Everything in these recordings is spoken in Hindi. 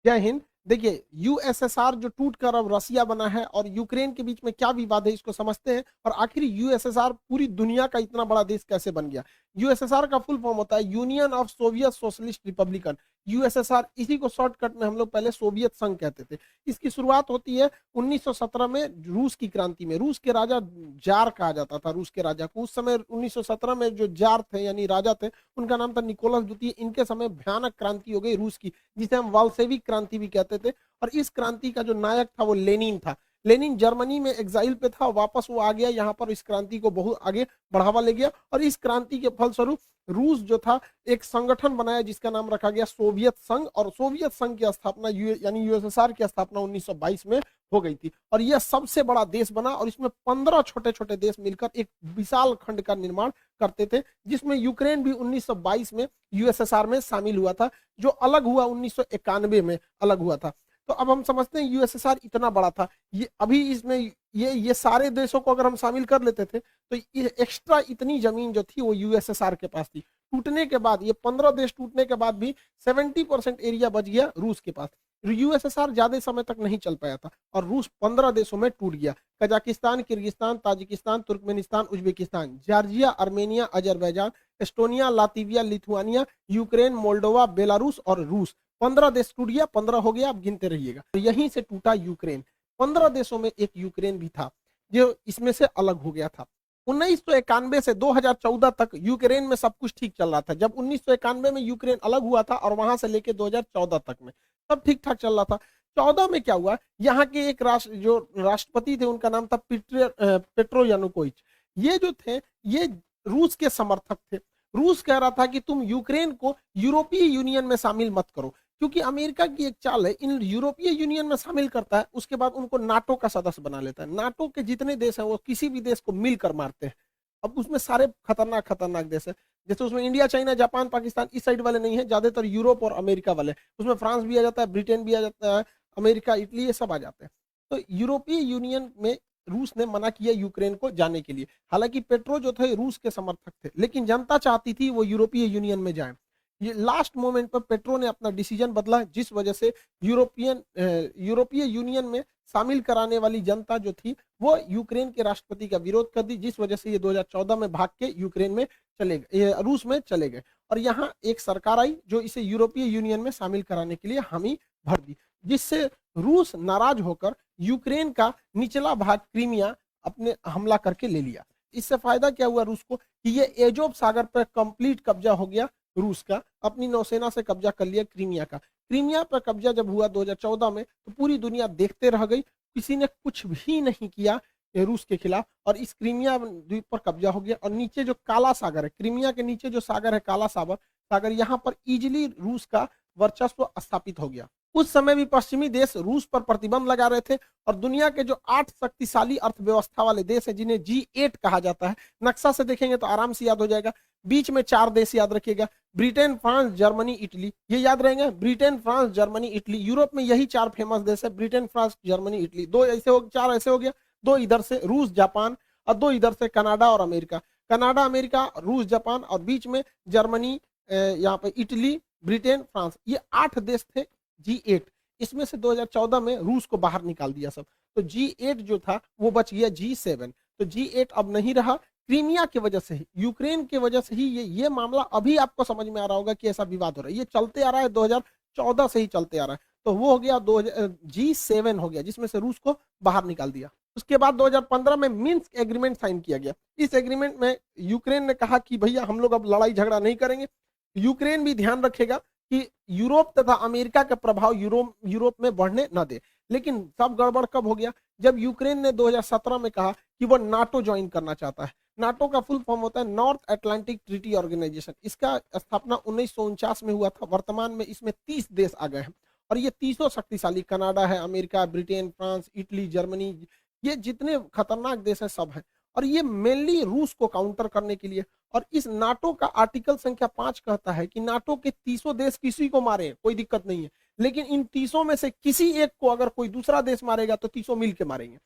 जय हिंद। देखिए, यूएसएसआर जो टूट कर अब रसिया बना है और यूक्रेन के बीच में क्या विवाद है इसको समझते हैं, और आखिर यूएसएसआर पूरी दुनिया का इतना बड़ा देश कैसे बन गया। यूएसएसआर का फुल फॉर्म होता है union of Soviet socialist Republican. USSR, इसी को शॉर्टकट में हम लोग पहले सोवियत संघ कहते थे। इसकी शुरुआत होती है 1917 में रूस की क्रांति में। रूस के राजा, जार कहा जाता था रूस के राजा को। उस समय 1917 में जो जार थे यानी राजा थे, उनका नाम था निकोलस द्वितीय। इनके समय भयानक क्रांति हो गई रूस की, जिसे हम वाल्सेविक क्रांति भी कहते थे। और इस क्रांति का जो नायक था वो लेनिन था। लेनिन जर्मनी में एग्जाइल पे था, वापस वो आ गया यहाँ पर, इस क्रांति को बहुत आगे बढ़ावा ले गया। और इस क्रांति के फलस्वरूप रूस जो था एक संगठन बनाया जिसका नाम रखा गया सोवियत संघ। और सोवियत संघ की स्थापना यानी यूएसएसआर की स्थापना 1922 में हो गई थी। और यह सबसे बड़ा देश बना और इसमें 15 छोटे छोटे देश मिलकर एक विशाल खंड का निर्माण करते थे, जिसमें यूक्रेन भी 1922 में यूएसएसआर में शामिल हुआ था, जो अलग हुआ 1991 में अलग हुआ था। तो अब हम समझते हैं यूएसएसआर इतना बड़ा था, ये अभी इसमें ये सारे देशों को अगर हम शामिल कर लेते थे तो ये एक्स्ट्रा इतनी जमीन जो थी वो यूएसएसआर के पास थी। टूटने के बाद, ये 15 देश टूटने के बाद भी 70% एरिया बच गया रूस के पास। यूएसएसआर ज्यादा समय तक नहीं चल पाया था और रूस 15 देशों में टूट गया। Kazakhstan, Kyrgyzstan, Tajikistan, Turkmenistan, Uzbekistan, Georgia, Armenia, Azerbaijan, Estonia, Latvia, Lithuania, Ukraine, Moldova, Belarus और रूस। 15 देश टूट गया, 15 हो गया, आप गिनते रहिएगा। तो यहीं से टूटा यूक्रेन। 15 देशों में एक यूक्रेन भी था जो इसमें से अलग हो गया था। 1991 से 2014 तक यूक्रेन में सब कुछ ठीक चल रहा था। जब 1991 में यूक्रेन अलग हुआ था और वहां से लेके 2014 तक में सब ठीक ठाक चल रहा था। 14 में क्या हुआ, यहाँ के एक जो राष्ट्रपति थे उनका नाम था पेट्रो यानुकोविच। ये जो थे ये रूस के समर्थक थे। रूस कह रहा था कि तुम यूक्रेन को यूरोपीय यूनियन में शामिल मत करो, क्योंकि अमेरिका की एक चाल है, इन यूरोपीय यूनियन में शामिल करता है, उसके बाद उनको नाटो का सदस्य बना लेता है। नाटो के जितने देश हैं वो किसी भी देश को मिलकर मारते हैं। अब उसमें सारे खतरनाक खतरनाक देश है, जैसे उसमें इंडिया, चाइना, जापान, पाकिस्तान इस साइड वाले नहीं है, ज्यादातर यूरोप और अमेरिका वाले। उसमें फ्रांस भी आ जाता है, ब्रिटेन भी आ जाता है, अमेरिका, इटली, ये सब आ जाते हैं। तो यूरोपीय यूनियन में रूस ने मना किया यूक्रेन को जाने के लिए। हालांकि पेट्रो जो थे रूस के समर्थक थे, लेकिन जनता चाहती थी वो यूरोपीय यूनियन में जाए। ये लास्ट मोमेंट पर पेट्रो ने अपना डिसीजन बदला, जिस वजह से यूरोपीय यूनियन में शामिल कराने वाली जनता जो थी वो यूक्रेन के राष्ट्रपति का विरोध कर दी, जिस वजह से ये 2014 में भाग के यूक्रेन में चले गए, रूस में चले गए। और यहाँ एक सरकार आई जो इसे यूरोपीय यूनियन में शामिल कराने के लिए हामी भर दी, जिससे रूस नाराज होकर यूक्रेन का निचला भाग क्रीमिया अपने हमला करके ले लिया। इससे फायदा क्या हुआ रूस को कि ये एजोव सागर पर कंप्लीट कब्जा हो गया रूस का, अपनी नौसेना से कब्जा कर लिया क्रीमिया का। क्रीमिया पर कब्जा जब हुआ 2014 में तो पूरी दुनिया देखते रह गई, किसी ने कुछ भी नहीं किया रूस के खिलाफ, और इस क्रीमिया द्वीप पर कब्जा हो गया। और नीचे जो काला सागर है, क्रीमिया के नीचे जो सागर है काला सागर, यहाँ पर इजिली रूस का वर्चस्व स्थापित हो गया। उस समय भी पश्चिमी देश रूस पर प्रतिबंध लगा रहे थे और दुनिया के जो 8 शक्तिशाली अर्थव्यवस्था वाले देश हैं, जिन्हें G8 कहा जाता है, नक्शा से देखेंगे तो आराम से याद हो जाएगा। बीच में 4 देश याद रखिएगा, ब्रिटेन, फ्रांस, जर्मनी, इटली, ये याद रहेंगे। Britain, France, Germany, Italy. Europe में यही 4 फेमस देश है, ब्रिटेन, फ्रांस, जर्मनी, इटली। 2 ऐसे हो, 4 ऐसे हो गया, 2 इधर से रूस, जापान, और 2 इधर से कनाडा और अमेरिका। कनाडा, अमेरिका, रूस, जापान, और बीच में जर्मनी, यहाँ पे इटली, ब्रिटेन, फ्रांस। ये 8 देश थे G8। इसमें से 2014 में रूस को बाहर निकाल दिया सब, तो G8 जो था वो बच गया G7। तो G8 अब नहीं रहा, क्रीमिया की वजह से ही, यूक्रेन की वजह से ही ये मामला अभी आपको समझ में आ रहा होगा कि ऐसा विवाद हो रहा है। ये चलते आ रहा है, 2014 से ही चलते आ रहा है। तो वो हो गया G7 हो गया, जिसमें से रूस को बाहर निकाल दिया। उसके बाद 2015 में मिन्स्क एग्रीमेंट साइन किया गया। इस एग्रीमेंट में यूक्रेन ने कहा कि भैया हम लोग अब लड़ाई झगड़ा नहीं करेंगे। यूक्रेन भी ध्यान रखेगा कि यूरोप तथा अमेरिका का प्रभाव यूरोप में बढ़ने न दे। लेकिन सब गड़बड़ कब हो गया, जब यूक्रेन ने 2017 में कहा कि वो नाटो ज्वाइन करना चाहता है। नाटो का फुल फॉर्म होता है नॉर्थ अटलांटिक ट्रीटी ऑर्गेनाइजेशन। इसका स्थापना 1949 में हुआ था। वर्तमान में इसमें 30 देश आ गए हैं और ये 30 शक्तिशाली, कनाडा है, America, Britain, France, Italy, Germany, ये जितने खतरनाक देश है सब है। और ये मेनली रूस को काउंटर करने के लिए। और इस नाटो का आर्टिकल संख्या 5 कहता है कि नाटो के 30 देश किसी को मारे कोई दिक्कत नहीं है, लेकिन इन 30 में से किसी एक को अगर कोई दूसरा देश मारेगा तो 30 मिल के मारेंगे।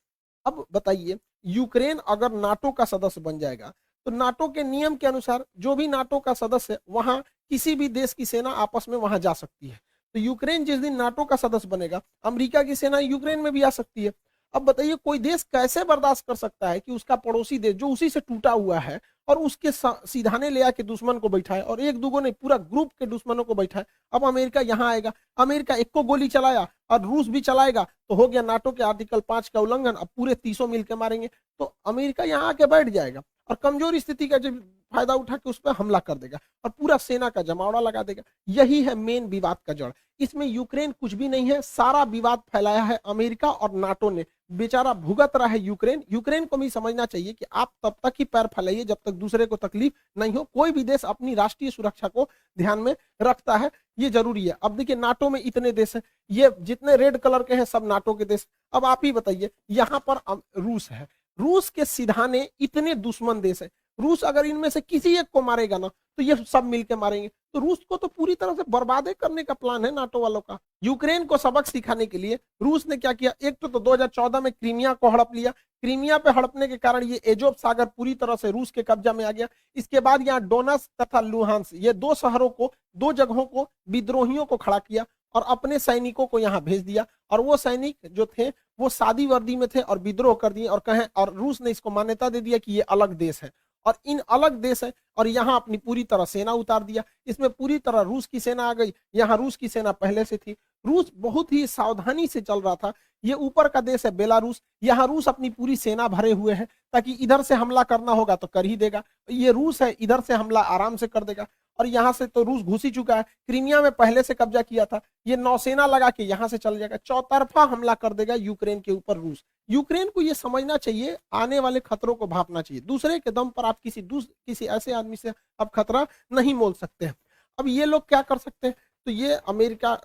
अब बताइए, यूक्रेन अगर नाटो का सदस्य बन जाएगा तो नाटो के नियम के अनुसार जो भी नाटो का सदस्य है वहां किसी भी देश की सेना आपस में वहां जा सकती है। तो यूक्रेन जिस दिन नाटो का सदस्य बनेगा, अमेरिका की सेना यूक्रेन में भी आ सकती है। अब बताइए कोई देश कैसे बर्दाश्त कर सकता है कि उसका पड़ोसी देश जो उसी से टूटा हुआ है और उसके सीधाने ले आके दुश्मन को बैठाए, और एक दूगो नहीं पूरा ग्रुप के दुश्मनों को बैठाए। अब अमेरिका यहाँ आएगा, अमेरिका एक को गोली चलाया और रूस भी चलाएगा तो हो गया नाटो के आर्टिकल 5 का उल्लंघन, अब पूरे 30 मिलकर मारेंगे। तो अमेरिका यहाँ आके बैठ जाएगा और कमजोर स्थिति का जब फायदा उठा के उस पर हमला कर देगा और पूरा सेना का जमावड़ा लगा देगा। यही है मेन विवाद का जड़। इसमें यूक्रेन कुछ भी नहीं है, सारा विवाद फैलाया है अमेरिका और नाटो ने। बेचारा भुगत रहा है यूक्रेन। यूक्रेन को भी समझना चाहिए कि आप तब तक ही पैर फैलाइए जब तक दूसरे को तकलीफ नहीं हो। कोई भी देश अपनी राष्ट्रीय सुरक्षा को ध्यान में रखता है, ये जरूरी है। अब देखिए नाटो में इतने देश हैं, ये जितने रेड कलर के हैं सब नाटो के देश। अब आप ही बताइए, यहाँ पर रूस है, रूस के सिधाने इतने दुश्मन देश है। रूस अगर इनमें से किसी एक को मारेगा ना तो ये सब मिलके मारेंगे। तो रूस को तो पूरी तरह से बर्बाद करने का प्लान है नाटो वालों का। यूक्रेन को सबक सिखाने के लिए रूस ने क्या किया, एक तो 2014 में क्रीमिया को हड़प लिया। क्रीमिया पे हड़पने के कारण ये एजोव सागर पूरी तरह से रूस के कब्जा में आ गया। इसके बाद यहाँ डोनस तथा लुहांस, ये दो शहरों को, दो जगहों को विद्रोहियों को खड़ा किया और अपने सैनिकों को यहाँ भेज दिया। और वो सैनिक जो थे वो सादी वर्दी में थे और विद्रोह कर दिए और कहें, और रूस ने इसको मान्यता दे दिया कि ये अलग देश है और इन अलग देश है, और यहाँ अपनी पूरी तरह सेना उतार दिया। इसमें पूरी तरह रूस की सेना आ गई। यहाँ रूस की सेना पहले से थी। रूस बहुत ही सावधानी से चल रहा था। ये ऊपर का देश है बेलारूस, यहाँ रूस अपनी पूरी सेना भरे हुए हैं ताकि इधर से हमला करना होगा तो कर ही देगा। ये रूस है, इधर से हमला आराम से कर देगा। और यहाँ से तो रूस घुस ही चुका है, क्रीमिया में पहले से कब्जा किया था। ये नौसेना लगा के यहाँ से चल जाएगा, चौतरफा हमला कर देगा यूक्रेन के ऊपर रूस। यूक्रेन को ये समझना चाहिए, आने वाले खतरों को भापना चाहिए। दूसरे के दम पर आप किसी ऐसे आदमी से आप खतरा नहीं मोल सकते हैं। अब ये लोग क्या कर सकते हैं, तो ये अमेरिका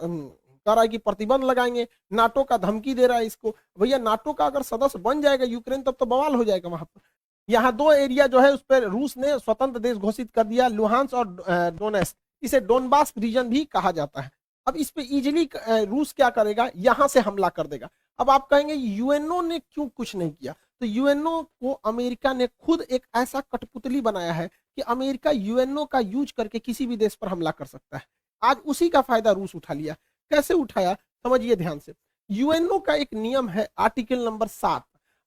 कह रहा है कि प्रतिबंध लगाएंगे, नाटो का धमकी दे रहा है इसको। भैया नाटो का अगर सदस्य बन जाएगा यूक्रेन तब तो बवाल हो जाएगा वहां पर। यहाँ दो एरिया जो है उस पर रूस ने स्वतंत्र देश घोषित कर दिया, लुहांस और डोनेट्स्क। इसे डोनबास रीजन भी कहा जाता है। अब इस पे इजिली रूस क्या करेगा, यहां से हमला कर देगा। अब आप कहेंगे यूएनओ ने क्यों कुछ नहीं किया, तो यूएनओ को अमेरिका ने खुद एक ऐसा कठपुतली बनाया है कि अमेरिका यूएनओ का यूज करके किसी भी देश पर हमला कर सकता है। आज उसी का फायदा रूस उठा लिया। कैसे उठाया समझिए ध्यान से। यूएनओ का एक नियम है आर्टिकल नंबर 7।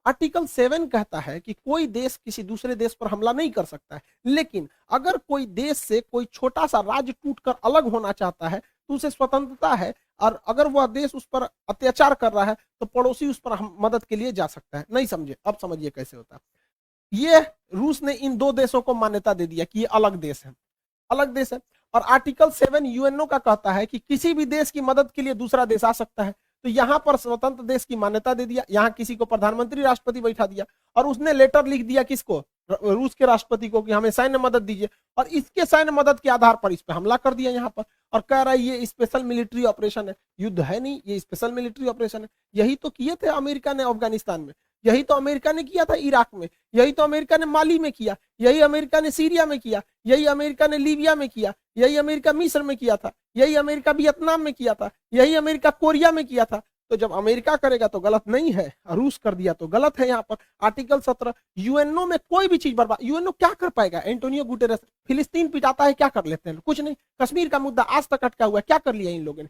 आर्टिकल 7 कहता है कि कोई देश किसी दूसरे देश पर हमला नहीं कर सकता है, लेकिन अगर कोई देश से कोई छोटा सा राज्य टूटकर अलग होना चाहता है तो उसे स्वतंत्रता है, और अगर वह देश उस पर अत्याचार कर रहा है तो पड़ोसी उस पर मदद के लिए जा सकता है। नहीं समझे, अब समझिए कैसे होता है। ये रूस ने इन दो देशों को मान्यता दे दिया कि ये अलग देश है, अलग देश है। और आर्टिकल 7 यूएनओ का कहता है कि किसी भी देश की मदद के लिए दूसरा देश आ सकता है। तो यहाँ पर स्वतंत्र देश की मान्यता दे दिया, यहाँ किसी को प्रधानमंत्री राष्ट्रपति बैठा दिया और उसने लेटर लिख दिया किसको, रूस के राष्ट्रपति को, कि हमें सैन्य मदद दीजिए। और इसके सैन्य मदद के आधार पर इस पर हमला कर दिया यहाँ पर, और कह रहा है ये स्पेशल मिलिट्री ऑपरेशन है। युद्ध है नहीं, ये स्पेशल मिलिट्री ऑपरेशन है। यही तो किए थे अमेरिका ने अफगानिस्तान में, यही तो अमेरिका ने किया था इराक में, यही तो अमेरिका ने माली में किया, यही अमेरिका ने सीरिया में किया, यही अमेरिका ने लीबिया में किया, यही अमेरिका मिस्र में किया था, यही अमेरिका वियतनाम में किया था, यही अमेरिका कोरिया में किया था। तो जब अमेरिका करेगा तो गलत नहीं है, रूस कर दिया तो गलत है। यहाँ पर आर्टिकल 17 यूएनओ में कोई भी चीज बर्बाद, यूएनओ क्या कर पाएगा। एंटोनियो गुटेरेस फिलिस्तीन पिटाता है, क्या कर लेते हैं, कुछ नहीं। कश्मीर का मुद्दा आज तक अटका हुआ है, क्या कर लिया इन लोगों ने।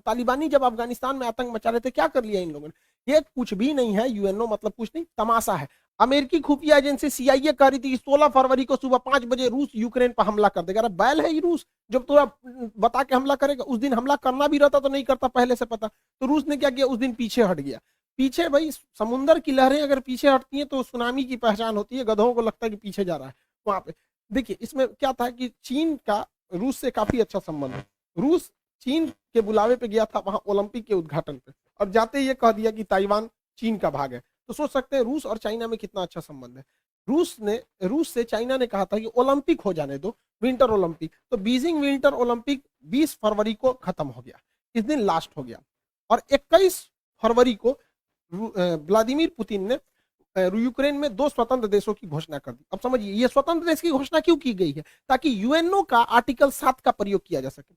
तालिबानी जब अफगानिस्तान में आतंक मचा रहे थे, क्या कर लिया इन लोगों ने। ये कुछ भी नहीं है, यूएनओ मतलब कुछ नहीं, तमाशा है। अमेरिकी खुफिया एजेंसी सीआईए कह रही थी कि 16 फरवरी को सुबह 5 बजे रूस यूक्रेन पर हमला कर देगा। अरे बैल है ये रूस, जब तो बता के हमला करेगा। उस दिन हमला करना भी रहता तो नहीं करता पहले से पता। तो रूस ने क्या किया, उस दिन पीछे हट गया। पीछे भाई समुद्र की लहरें अगर पीछे हटती हैं तो सुनामी की पहचान होती है। गधों को लगता है कि पीछे जा रहा है वहां पे। देखिए इसमें क्या था कि चीन का रूस से काफी अच्छा संबंध है। रूस चीन के बुलावे पे गया था वहां ओलंपिक के उद्घाटन पे, और जाते ये कह दिया कि ताइवान चीन का भाग है। तो सोच सकते हैं रूस और चाइना में कितना अच्छा संबंध है। रूस से चाइना ने कहा था कि ओलंपिक हो जाने दो, विंटर ओलंपिक। तो बीजिंग विंटर ओलंपिक 20 फरवरी को खत्म हो गया, इस दिन लास्ट हो गया। और 21 फरवरी को व्लादिमीर पुतिन ने यूक्रेन में 2 स्वतंत्र देशों की घोषणा कर दी। अब समझिए ये स्वतंत्र देश की घोषणा क्यों की गई है, ताकि यूएनओ का आर्टिकल 7 का प्रयोग किया जा सके।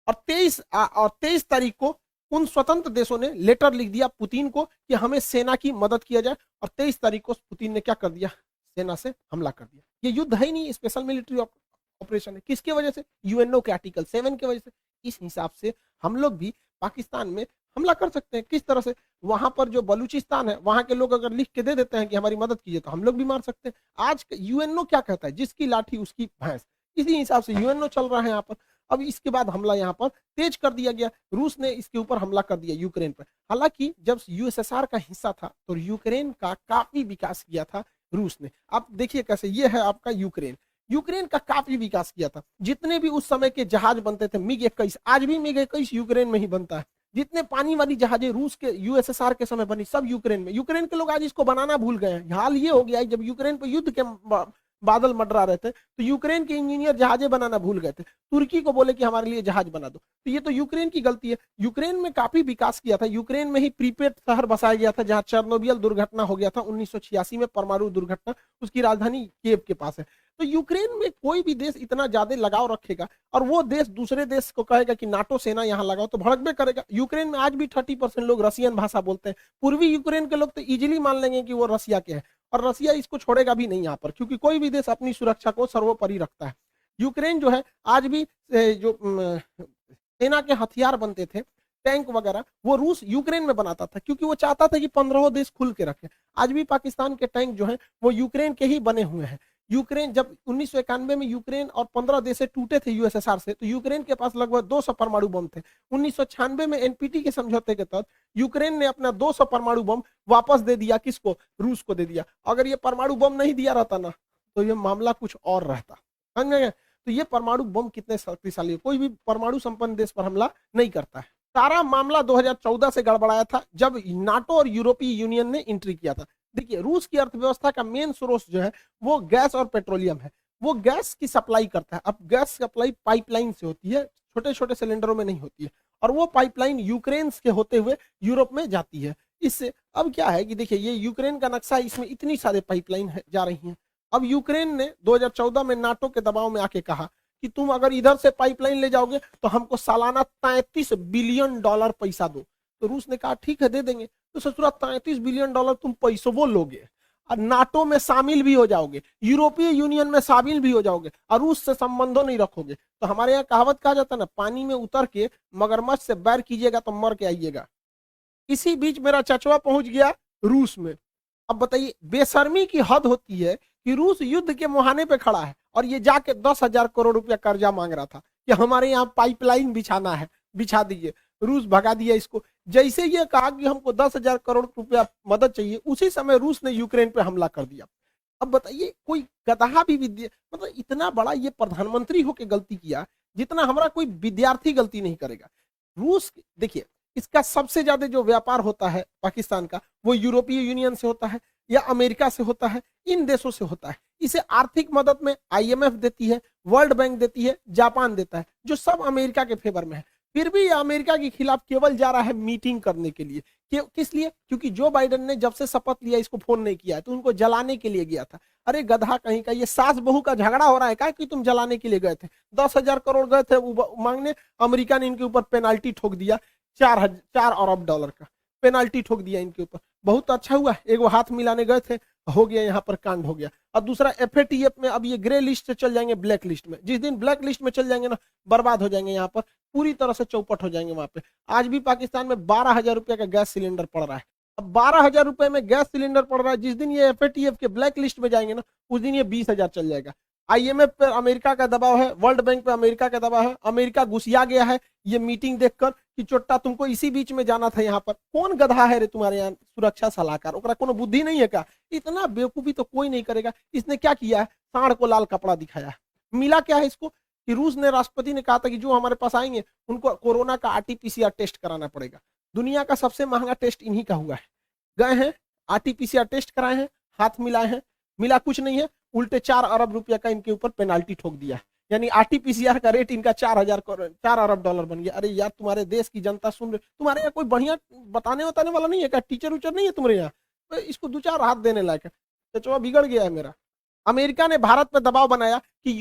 और 23 तारीख को उन स्वतंत्र देशों ने लेटर लिख दिया पुतिन को कि हमें सेना की मदद किया जाए। और 23 तारीख को पुतिन ने क्या कर दिया, सेना से हमला कर दिया। ये युद्ध है ही नहीं, स्पेशल मिलिट्री ऑपरेशन है। किसके वजह से, यूएनओ के आर्टिकल 7 की वजह से। इस हिसाब से हम लोग भी पाकिस्तान में हमला कर सकते हैं। किस तरह से? वहां पर जो बलूचिस्तान है वहां के लोग अगर लिख के दे देते हैं कि हमारी मदद कीजिए तो हम लोग भी मार सकते हैं। आज यूएनओ क्या कहता है? जिसकी लाठी उसकी भैंस। इसी हिसाब से यूएनओ चल रहा है यहाँ पर। अब इसके बाद हमला यहाँ पर तेज कर दिया गया, रूस ने इसके ऊपर हमला कर दिया यूक्रेन पर। हालांकि जब यूएसएसआर का हिस्सा था तो यूक्रेन का काफी विकास किया था रूस ने। आप देखिए कैसे, ये है आपका यूक्रेन। यूक्रेन का काफी विकास किया था। जितने भी उस समय के जहाज बनते थे मिग 21, आज भी मिग 21 यूक्रेन में ही बनता है। जितने पानी वाली जहाजें रूस के यूएसएसआर के समय बनी सब यूक्रेन में। यूक्रेन के लोग आज इसको बनाना भूल गए हैं। हाल ये हो गया है जब यूक्रेन पर युद्ध के बादल मंडरा रहे थे तो यूक्रेन के इंजीनियर जहाजें बनाना भूल गए थे। तुर्की को बोले कि हमारे लिए जहाज बना दो, तो ये तो यूक्रेन की गलती है। यूक्रेन में काफी विकास किया था। यूक्रेन में ही प्रीपेड शहर बसाया गया था जहां चेर्नोबिल दुर्घटना हो गया था 1986 में, परमाणु दुर्घटना। उसकी राजधानी कीव के पास है। तो यूक्रेन में कोई भी देश इतना ज्यादा लगाव रखेगा और वो देश दूसरे देश को कहेगा कि नाटो सेना यहाँ लगाओ तो भड़कबे करेगा। यूक्रेन में आज भी 30% लोग रसियन भाषा बोलते हैं। पूर्वी यूक्रेन के लोग तो इजीली मान लेंगे कि वो रसिया के हैं, और रसिया इसको छोड़ेगा भी नहीं यहाँ पर, क्योंकि कोई भी देश अपनी सुरक्षा को सर्वोपरि रखता है। यूक्रेन जो है आज भी जो सेना के हथियार बनते थे, टैंक वगैरह, वो रूस यूक्रेन में बनाता था, क्योंकि वो चाहता था कि 15 देश खुल के रखे। आज भी पाकिस्तान के टैंक जो हैं वो यूक्रेन के ही बने हुए हैं। यूक्रेन जब 1991 में यूक्रेन और 15 देश से टूटे थे यूएसएसआर से, तो यूक्रेन के पास लगभग 200 परमाणु बम थे। 1996 में एनपीटी के समझौते के तहत यूक्रेन ने अपना 200 परमाणु बम वापस दे दिया। किसको? रूस को दे दिया। अगर ये परमाणु बम नहीं दिया रहता ना तो ये मामला कुछ और रहता। समझ गए? तो ये परमाणु बम कितने शक्तिशाली है। कोई भी परमाणु संपन्न देश पर हमला नहीं करता है। सारा मामला 2014 से गड़बड़ाया था जब नाटो और यूरोपीय यूनियन ने एंट्री किया था। देखिए, रूस की अर्थव्यवस्था का मेन स्रोत जो है वो गैस और पेट्रोलियम है। वो गैस की सप्लाई करता है। अब गैस सप्लाई पाइपलाइन से होती है, छोटे छोटे सिलेंडरों में नहीं होती है, और वो पाइपलाइन यूक्रेन के होते हुए यूरोप में जाती है। इससे अब क्या है कि देखिए, ये यूक्रेन का नक्शा, इसमें इतनी सारे पाइपलाइन जा रही हैं। अब यूक्रेन ने 2014 में नाटो के दबाव में आके कहा कि तुम अगर इधर से पाइपलाइन ले जाओगे तो हमको सालाना $33 बिलियन पैसा दो। तो रूस ने कहा ठीक है दे देंगे। तो ससुरा $33 बिलियन तुम पैसों वो लोगे और नाटो में शामिल भी हो जाओगे, यूरोपीय यूनियन में शामिल भी हो जाओगे, और रूस से संबंधों नहीं रखोगे। तो हमारे यहाँ कहावत कहा जाता है ना, पानी में उतर के मगरमच्छ से बैर कीजिएगा तो मर के आइएगा। इसी बीच मेरा चचवा पहुंच गया रूस में। अब बताइए, बेशर्मी की हद होती है कि रूस युद्ध के मुहाने पे खड़ा है और ये जाके 10,000 करोड़ रुपया कर्जा मांग रहा था कि हमारे यहाँ पाइपलाइन बिछाना है, बिछा दीजिए। रूस भगा दिया इसको। जैसे ये कहा कि हमको 10,000 करोड़ रुपया मदद चाहिए, उसी समय रूस ने यूक्रेन पे हमला कर दिया। अब बताइए, कोई गधा भी मतलब इतना बड़ा ये प्रधानमंत्री होके गलती किया जितना हमारा कोई विद्यार्थी गलती नहीं करेगा। रूस, देखिए, इसका सबसे ज्यादा जो व्यापार होता है पाकिस्तान का, वो यूरोपीय यूनियन से होता है या अमेरिका से होता है, इन देशों से होता है। इसे आर्थिक मदद में आईएमएफ देती है, वर्ल्ड बैंक देती है, जापान देता है, जो सब अमेरिका के फेवर में है। फिर भी ये अमेरिका के खिलाफ केवल जा रहा है मीटिंग करने के लिए। किस लिए? क्योंकि जो बाइडेन ने जब से शपथ लिया इसको फोन नहीं किया है, तो उनको जलाने के लिए गया था। अरे गधा कहीं का, ये सास बहू का झगड़ा हो रहा है क्या कि तुम जलाने के लिए गए थे? 10,000 करोड़ गए थे मांगने, अमेरिका ने इनके ऊपर पेनाल्टी ठोक दिया, 4 अरब डॉलर का पेनाल्टी ठोक दिया इनके ऊपर। बहुत अच्छा हुआ, एक वो हाथ मिलाने गए थे, हो गया, यहाँ पर कांड हो गया। और दूसरा, एफएटीएफ में अब ये ग्रे लिस्ट से चल जाएंगे ब्लैक लिस्ट में। जिस दिन ब्लैक लिस्ट में चल जाएंगे ना, बर्बाद हो जाएंगे, यहाँ पर पूरी तरह से चौपट हो जाएंगे। वहां पे आज भी पाकिस्तान में 12,000 रुपए का गैस सिलेंडर पड़ रहा है। अब 12,000 रुपए में गैस सिलेंडर पड़ रहा है, जिस दिन ये एफएटीएफ के ब्लैक लिस्ट में जाएंगे ना, उस दिन ये 20,000 चल जाएगा। आईएमएफ पे अमेरिका का दबाव है, वर्ल्ड बैंक पे अमेरिका का दबाव है। अमेरिका घुसिया गया है ये मीटिंग देखकर कि चोट्टा तुमको इसी बीच में जाना था। यहाँ पर कौन गधा है रे तुम्हारे यहाँ सुरक्षा सलाहकार? ओकरा कोनो बुद्धि नहीं है क्या? इतना बेवकूफी तो कोई नहीं करेगा। इसने क्या किया है? सांड को लाल कपड़ा दिखाया है। मिला क्या है इसको कि रूस ने, राष्ट्रपति ने कहा था कि जो हमारे पास आएंगे उनको कोरोना का आरटीपीसीआर टेस्ट कराना पड़ेगा। दुनिया का सबसे महंगा टेस्ट इन्हीं का हुआ है। गए हैं, आरटीपीसीआर टेस्ट कराए हैं, हाथ मिलाए हैं, मिला कुछ नहीं है, उल्टे 4 अरब रुपया का इनके ऊपर पेनाल्टी ठोक दिया। यानी आरटीपीसीआर का रेट इनका 4 अरब डॉलर बन गया। अरे यार, तुम्हारे देश की जनता सुन रही, तुम्हारे यहाँ कोई बढ़िया बताने वाला नहीं है क्या? टीचर उचर नहीं है तुम्हारे यहाँ? तो इसको 2-4 हाथ देने लायक है। तो बिगड़ गया है मेरा। अमेरिका ने भारत पर दबाव बनाया कि